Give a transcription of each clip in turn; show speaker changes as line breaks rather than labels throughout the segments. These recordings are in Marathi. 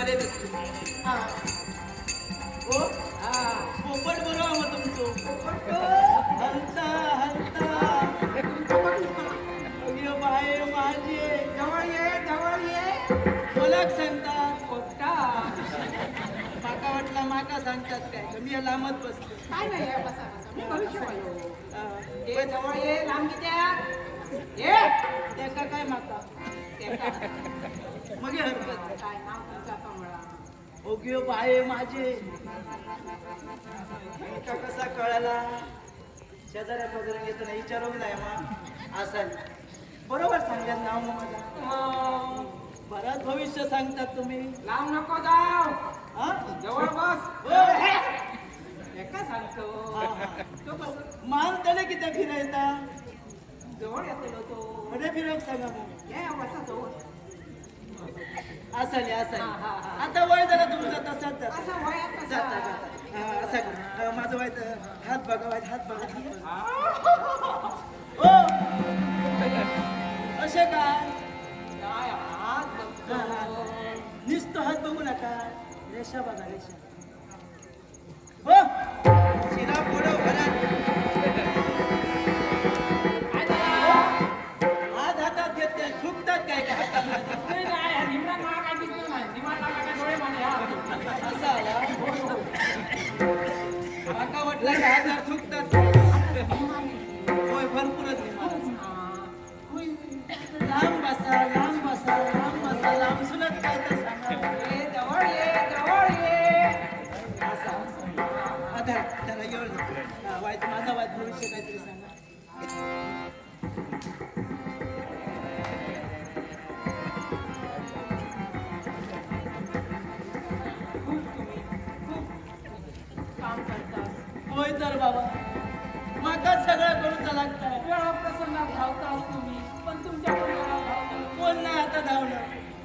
बरे दिसते.
हा.
हो
हा.
पोपट बरोबर मग तुमचं
पोपट.
हलता हलता अगे बाय माझे
जवळ ये, जवळ ये.
मला सांगतात
पोपटा.
माका वाटला माका सांगतात काय मी या लांबत बसते.
काय नाही आहे, बसा बसा. मी भविष्यवाणी.
हा.
ये जवळ ये, लांब कित्या. ये.
त्याका काय माका
त्याचा
मग हे हरकत
काय नाव तुमचा कमळा.
ओगे बाय माझे का कसा कळाला शेजाऱ्या पजाऱ्या येताना विचारून नाही मग असा बरोबर सांगल्यात नाव मग माझा बराच भविष्य सांगतात तुम्ही.
लांब नको जाऊ.
हा
जवळ बस.
हो.
एका सांगतो.
हा, हा.
तो बस.
मान त्याला किती फिरायता
जवळ येतो तो.
मध्ये फिरक सांगा मग
ये बसा जवळ.
असाली असाली
हा, हा, हा.
आता वय जरा तुमचा तसाच जाता
असं वयात कसं?
जाता जाता हा, असा करा. माझं वय हात बघा हात बघा हो असे काय
काय हात बघतो.
हा, हा. नुसतं हात बघू नका रेषा बघा रेषा हो शिरा पोडो घरात
काय झालं?
हात हातात घेतले थुकतात काय काय
नाही, नाही, हा निमरा नाव काय दिसतो नाही. निमरा नाव काय डोळे माझे, हा.
असा आला काका म्हटलं की हात थुकतात होय भरपूरच नाही लांब बसा लांब बसा लांब बसा लांब सुनत काय तर सांगा
ये जवळ ये, जवळ ये.
असा आता त्याला येऊन वाईट माझा वाईट भविष्य काहीतरी सांगा
काम करतात.
होय तर बाबा माका सगळं करूचा लागतं
वेळा प्रसंगात धावताच तुम्ही, पण तुमच्या वेळा धावता.
कोण नाही आता धावणं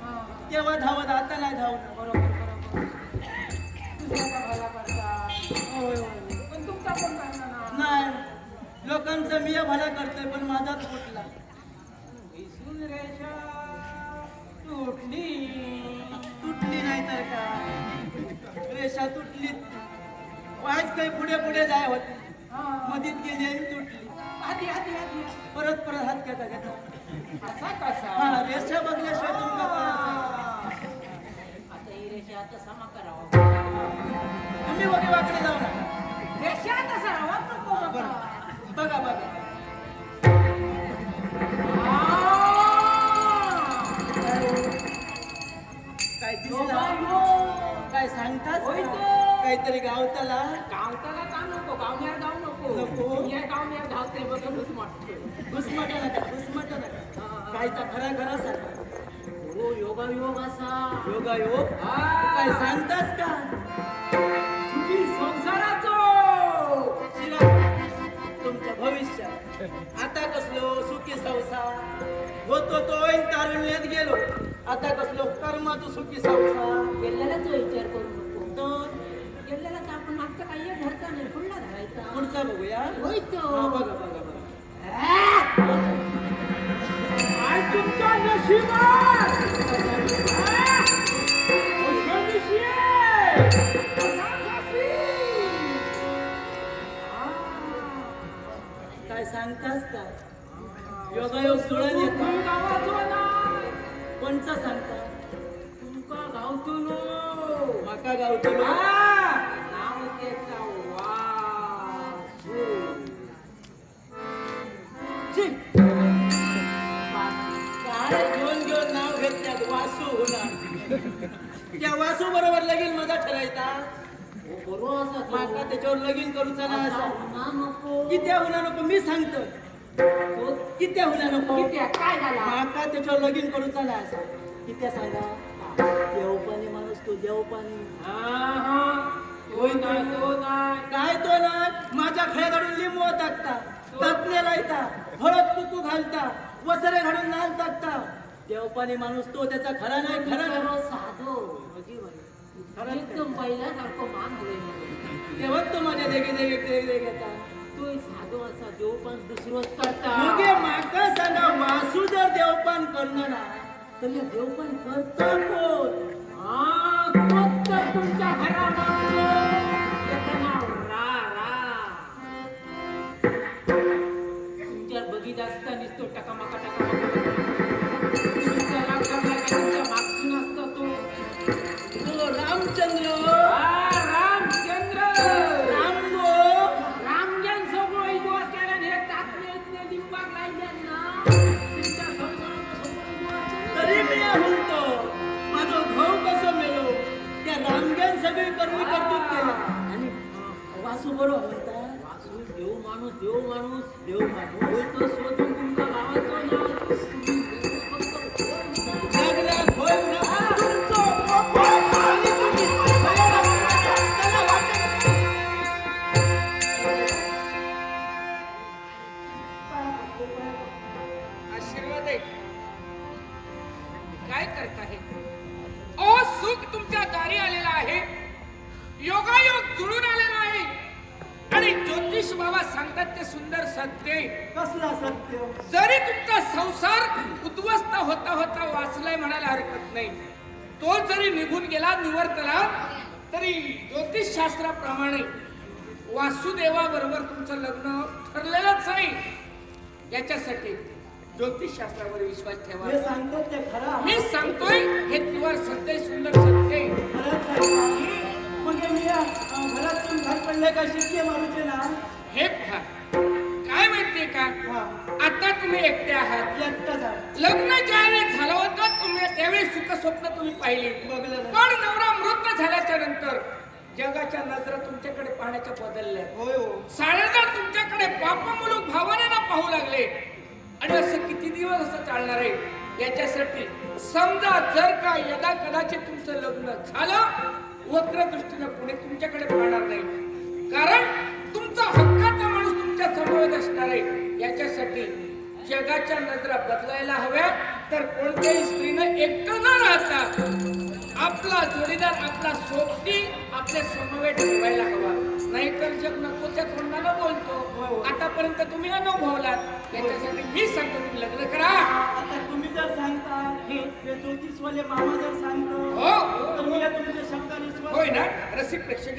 हा,
तेव्हा धावत आता नाही धावणं
बरोबर बरोबर. दुसऱ्याचा भला करता,
होय होय
पण तुमचा कोण करणार ना.
नाही लोकांचा मी भला करतोय पण माझाच फुटला
विसून रेषा तुटली.
तुटली नाही तर का रेषा तुटली वाईच काही पुढे पुढे जाय होती
हा.
मधीत गेली आणि तुटली
आधी आधी आधी.
परत परत हात घेता घेता
असा कसा.
हा रेषा बघल्याशिवाय तुमका कळायचं.
आता ही रेषा आता समा करावा.
तुम्ही वगे वाकडे जाऊ नका
रेषा तसा राहा नको बाबा.
बरं बघा बघा काय दिसलं काय सांगताच
होय
का?
तर.
काहीतरी गावताला
गावताला का नको, गावण्यावर जाऊ नको.
नको.
या गावण्यावर धावते बघ घुसमटते.
घुसमटा नका काय तर खरा खरा सांगा
हो योगायोग असा.
योगा योग
हा.
काय सांगताच का
सुखी संसाराचो.
शिरा तुमच्या भविष्यात आता कसलो सुखी संसार होतो तो तारुण्यात गेलो आता कसलो कर्माचो सुखी संसार
गेलेलाच विचार करू नको.
तर
गेलेला तर आपण मागचा काही धरता नाही, पुढला धरायचा.
पुढचा बघूया
होय तो.
हा, बघा बघा बघा
काय तुमच्या नशिबात.
काय सांगताच का योगायोग जुळून येतो कोणचा सांगता
तुमका गावतलो.
माका गावतो
नाव त्याचा वासू.
काय घेऊन घेऊन नाव घेतल्यात वासू होणार त्या वासू बरोबर लगीन माझा ठरायचा
बरोबर असा तो.
माका त्याच्यावर लगीन करूचा ना
असा
असा
होणार नको.
कित्या होणार नको मी सांगतो
तो
कित्या होणार नको
किती आहे? काय झाला.
माका त्याच्यावर लगीन करूचा ना असा कित्या सांगा देवपानी माणूस तो देवपानी
होय नाही तो नाही.
काय तो ना माझ्या खेळाडून लिंबू टाकता तपले लायता हळद कुकू घालता वसरे घालून लाल टाकता देवपानी माणूस तो त्याचा खरा नाही खरा नाही.
सर्व साधो एकदम पहिल्यासारखं मान हवे.
तेव्हा तो माझ्या देगे देगे देगे घेता
तो साधो असा देव पण दुसरोच करता.
मगे माका सांगा वासू जर देवपान करणार ना तर या देवपान करता कोण
तोच तर तुमच्या घरामागचं त्याचं नाव तुमच्यावर बघित असता दिसतो टकामका तुमच्या लग्नाला तुमच्या मागसून असतो
तो रामचंद्र
रामचंद्र
रामगो
रामजन सोबत इदो असल्याने हे तात्मेतने लिंबाक लायल्यान ना तुमच्या संसारात
तरी मी म्हणतो माझा भाऊ कसं मेलो त्या रामग्यान सगळी करवी करतोच केला आणि वासू बरो म्हणता
वासू देव माणूस देव माणूस
देव माणूस
होय तो स्वतः तुमच्या गावाचं नाव
जगण्यात होय ना तुमचं पोपट आणि तुम्ही चला वाटेत.
आशीर्वाद आहे काय करता हे ओ सुख तुमच्या दारी आलेला आहे योगायोग जुळून आलेला आहे आणि ज्योतिष बाबा सांगतात ते सुंदर सत्य आहे.
कसला सत्य
जरी तुमचा संसार उद्ध्वस्त होता होता वाचलाय म्हणायला हरकत नाही तो जरी निघून गेला निवर्तला तरी ज्योतिष शास्त्राप्रमाणे वासुदेवाबरोबर तुमचं लग्न ठरलेलंच आहे याच्यासाठी ज्योतिष शास्त्रावर विश्वास ठेवा
हे सांगतात ते खरं
मी सांगतोय हे त्रिवार सत्य आहे, सुंदर सत्य आहे.
खरंच आहे. मग हे मी घरातून बाहेर पडले का शिट्टी मारूचे ना
हे पहा काय माहितीये का
हा
आता तुम्ही एकटे आहात
एकटाच आहे.
लग्न ज्यावेळेस झालं होतं तुम्ही त्यावेळेस सुख स्वप्न तुम्ही पाहिली
बघलं ना.
पण नवरा मृत झाल्याच्या नंतर जगाच्या नजरा तुमच्याकडे पाहण्याच्या बदलल्या
होय हो
सारेजण तुमच्याकडे पापमुलूक भावनेनं पाहू लागले आणि असं किती दिवस असं चालणार आहे याच्यासाठी समजा जर का यदा कदाचित तुमचं लग्न झालं वक्र दृष्टीनं पुढे तुमच्याकडे पाहणार नाही कारण तुमचा हक्काचा माणूस तुमच्या समोर असणार आहे याच्यासाठी जगाच्या नजरा बदलायला हव्या तर कोणत्याही स्त्रीनं एकटं न राहता आपला जोडीदार आपला सोबती आपल्या समवेत ठेवायला हवा नाहीतर जग नकोच्या तोंडानं बोलतो आतापर्यंत तुम्ही अनुभवलात याच्यासाठी मी सांगतो तुम्ही लग्न करा
आता तुम्ही जर सांगता हे ज्योतिषवाले मामा जर सांगतो
हो
तर मी या तुमच्या शब्दाने विश्वास
होय ना रसिक प्रेक्षक